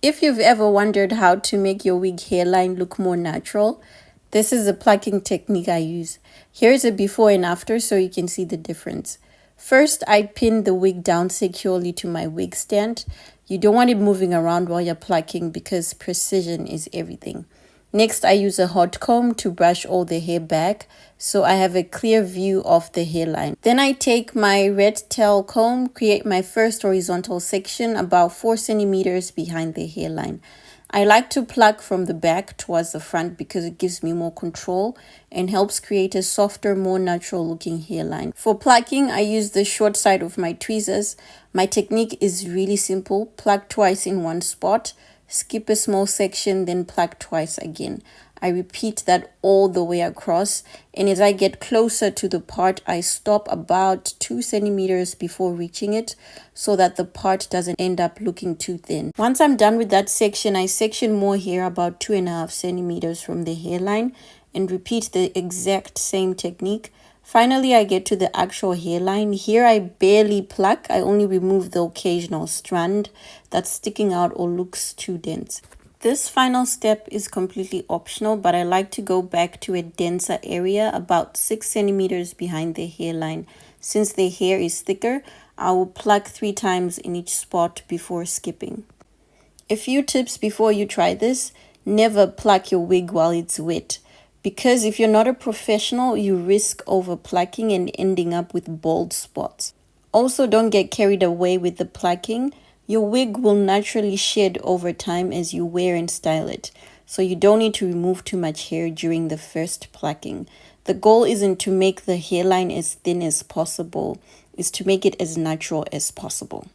If you've ever wondered how to make your wig hairline look more natural, this is the plucking technique I use. Here's a before and after so you can see the difference. First, I pin the wig down securely to my wig stand. You don't want it moving around while you're plucking because precision is everything. Next, I use a hot comb to brush all the hair back so I have a clear view of the hairline. Then I take my red tail comb, create my first horizontal section about 4 centimeters behind the hairline. I like to pluck from the back towards the front because it gives me more control and helps create a softer, more natural looking hairline. For plucking, I use the short side of my tweezers. My technique is really simple. Pluck twice in one spot, skip a small section, then pluck twice again. I repeat that all the way across, and as I get closer to the part, I stop about 2 centimeters before reaching it so that the part doesn't end up looking too thin. Once I'm done with that section, I section more hair about 2.5 centimeters from the hairline and repeat the exact same technique. Finally, I get to the actual hairline. Here I barely pluck. I only remove the occasional strand that's sticking out or looks too dense. This final step is completely optional, but I like to go back to a denser area about 6 centimeters behind the hairline. Since the hair is thicker, I will pluck 3 times in each spot before skipping. A few tips before you try this: never pluck your wig while it's wet, because if you're not a professional, you risk over plucking and ending up with bald spots. Also, don't get carried away with the plucking. Your wig will naturally shed over time as you wear and style it, so you don't need to remove too much hair during the first plucking. The goal isn't to make the hairline as thin as possible, it's to make it as natural as possible.